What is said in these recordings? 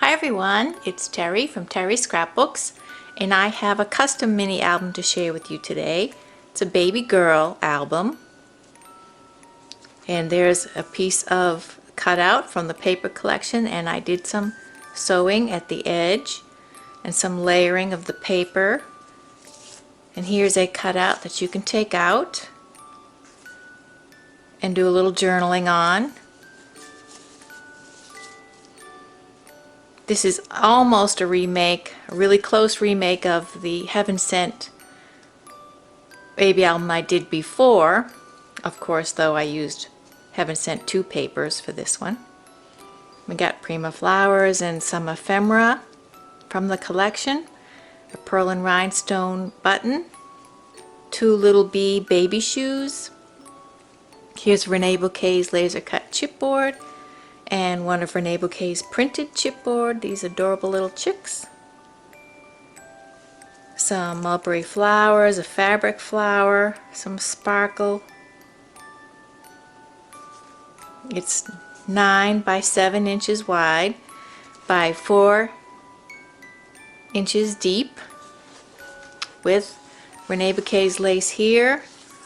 Hi everyone, it's Terry from Terry's Scrapbooks, and I have a custom mini album to share with you today. It's a baby girl album, and there's a piece of cutout from the paper collection, and I did some sewing at the edge and some layering of the paper. And here's a cutout that you can take out and do a little journaling on. This is almost a remake, a really close remake of the Heaven Sent baby album I did before. Of course, though, I used Heaven Sent 2 papers for this one. We got Prima flowers and some ephemera from the collection, a pearl and rhinestone button, 2 little bee baby shoes. Here's Renee Bouquet's laser cut chipboard, and one of Renee Bouquet's printed chipboard, these adorable little chicks. Some mulberry flowers, a fabric flower, some sparkle. It's 9 by 7 inches wide by 4 inches deep, with Renee Bouquet's lace here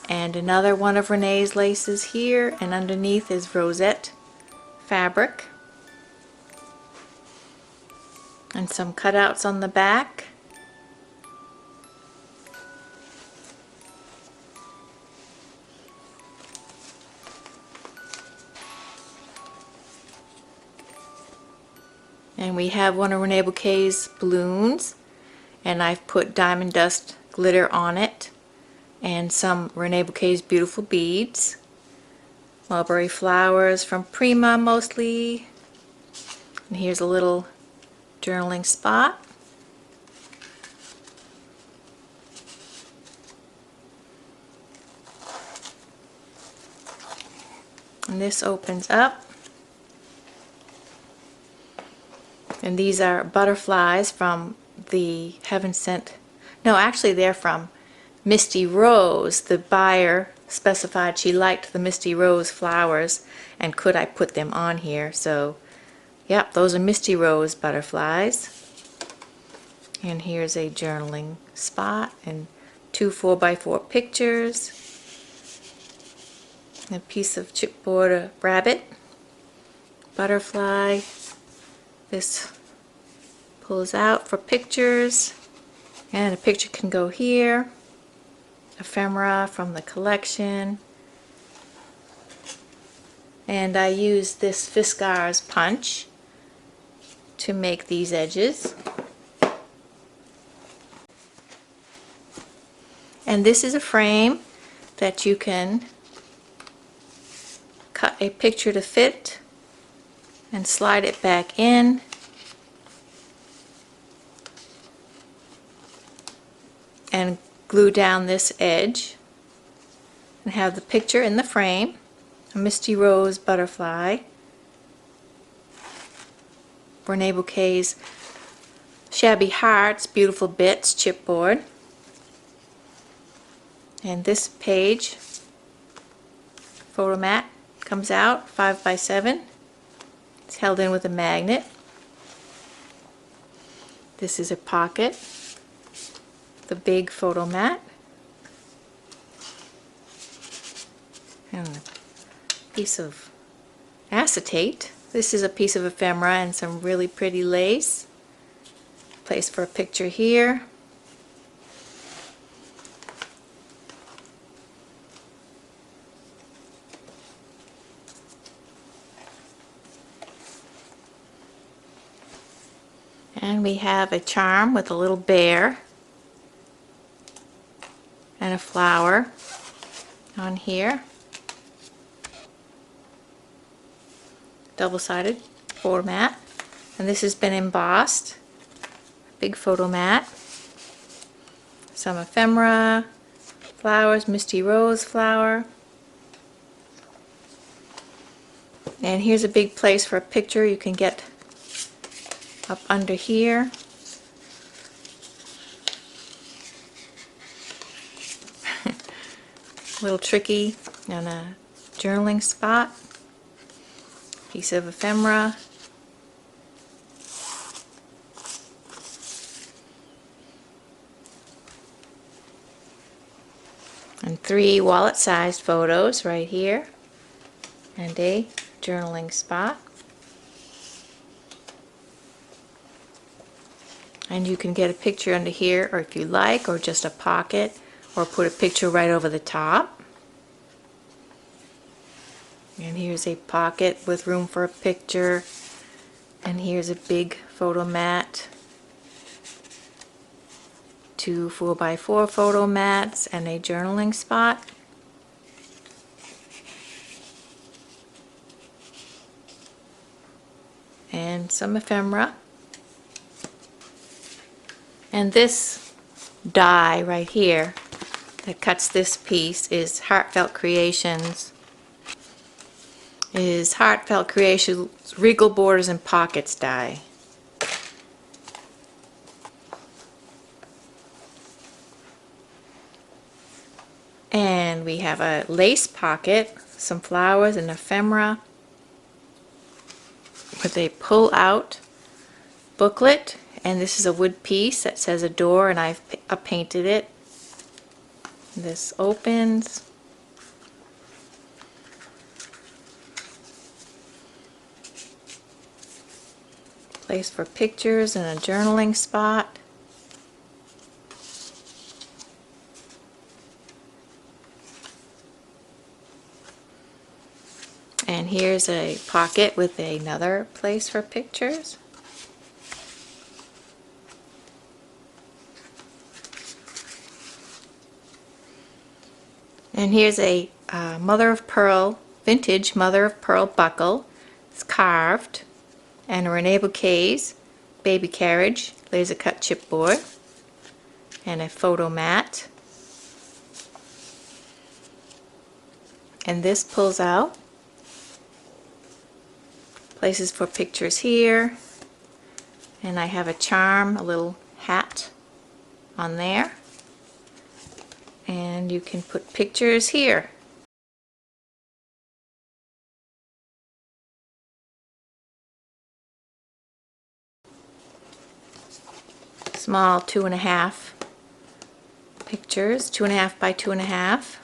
and another one of Renee's laces here, and underneath is rosette fabric, and some cutouts on the back. And we have one of Renee Bouquet's balloons, and I've put diamond dust glitter on it, and some Renee Bouquet's beautiful beads. Mulberry flowers from Prima mostly. And here's a little journaling spot. And this opens up. And these are butterflies from the Heaven Sent. No, actually they're from Misty Rose. The buyer specified she liked the Misty Rose flowers, and could I put them on here. So, yep, those are Misty Rose butterflies. And here's a journaling spot and 2 4x4 pictures. And a piece of chipboard, a rabbit, butterfly. This pulls out for pictures, and a picture can go here. Ephemera from the collection. And I used this Fiskars punch to make these edges. And this is a frame that you can cut a picture to fit and slide it back in. And glue down this edge and have the picture in the frame. A Misty Rose butterfly, Renee Bouquet's Shabby Hearts Beautiful Bits chipboard, and this page photo mat comes out 5 by 7. It's held in with a magnet. This is a pocket, the big photo mat, and a piece of acetate. This is a piece of ephemera and some really pretty lace. Place for a picture here. And we have a charm with a little bear and a flower on here. Double-sided photo mat, and this has been embossed. Big photo mat. Some ephemera, flowers, Misty Rose flower. And here's a big place for a picture you can get up under here. A little tricky, and a journaling spot. Piece of ephemera. 3 wallet-sized photos right here, and a journaling spot. And you can get a picture under here, or if you like, or just a pocket, or put a picture right over the top. And here's a pocket with room for a picture, and here's a big photo mat, 2 4x4 photo mats, and a journaling spot. And some ephemera. And this die right here that cuts this piece is Heartfelt Creations. Regal Borders and Pockets die. And we have a lace pocket, some flowers and ephemera with a pull-out booklet. And this is a wood piece that says Adore, and I've painted it. This opens. Place for pictures and a journaling spot. And here's a pocket with another place for pictures. And here's a mother of pearl, vintage mother of pearl buckle. It's carved. And a Rene Bouquet's baby carriage, laser cut chipboard, and a photo mat. And this pulls out. Places for pictures here. And I have a charm, a little hat on there. And you can put pictures here. Small 2.5 pictures, 2.5 by 2.5.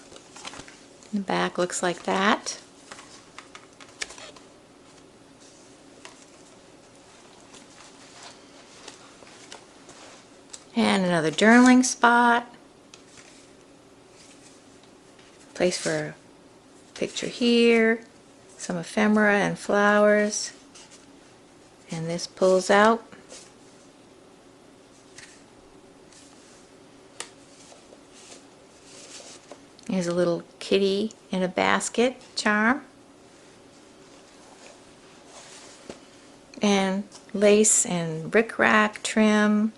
The back looks like that. And another journaling spot. Place for a picture here. Some ephemera and flowers. And this pulls out. Here's a little kitty in a basket charm. And lace and bric-a-brac trim.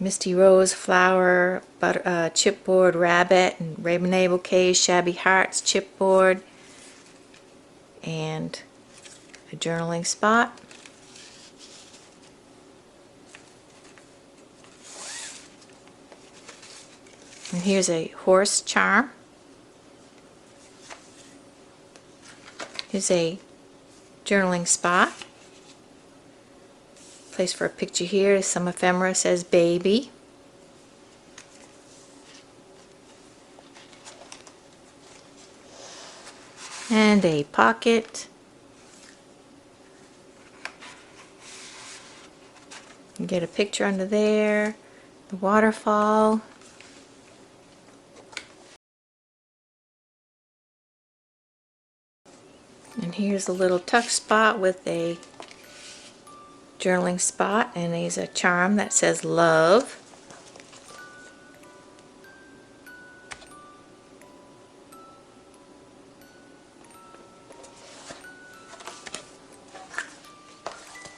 Misty Rose flower, chipboard rabbit, and Rene Bouquet Shabby Hearts chipboard. And a journaling spot. And here's a horse charm. Here's a journaling spot. Place for a picture here. Some ephemera, says baby. And a pocket. You get a picture under there. The waterfall. And here's a little tuck spot with a journaling spot, and there's a charm that says love.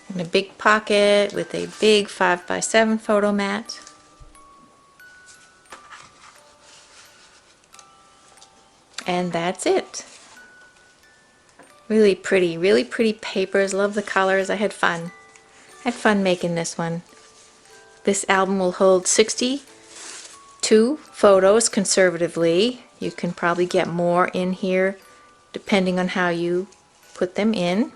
And a big pocket with a big 5x7 photo mat. And that's it. Really pretty papers. Love the colors. I had fun. Making this one. This album will hold 62 photos conservatively. You can probably get more in here depending on how you put them in.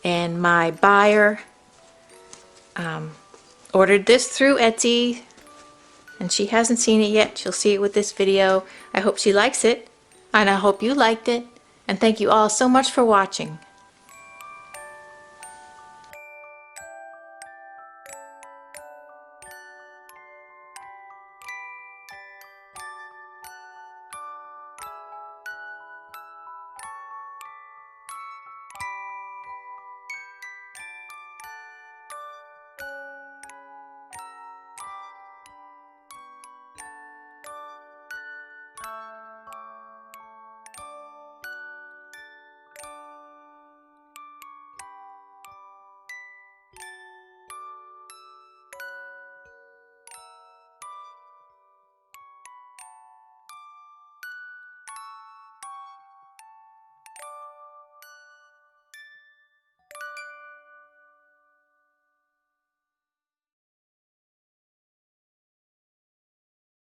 And my buyer ordered this through Etsy, and she hasn't seen it yet. She'll see it with this video. I hope she likes it, and I hope you liked it. And thank you all so much for watching.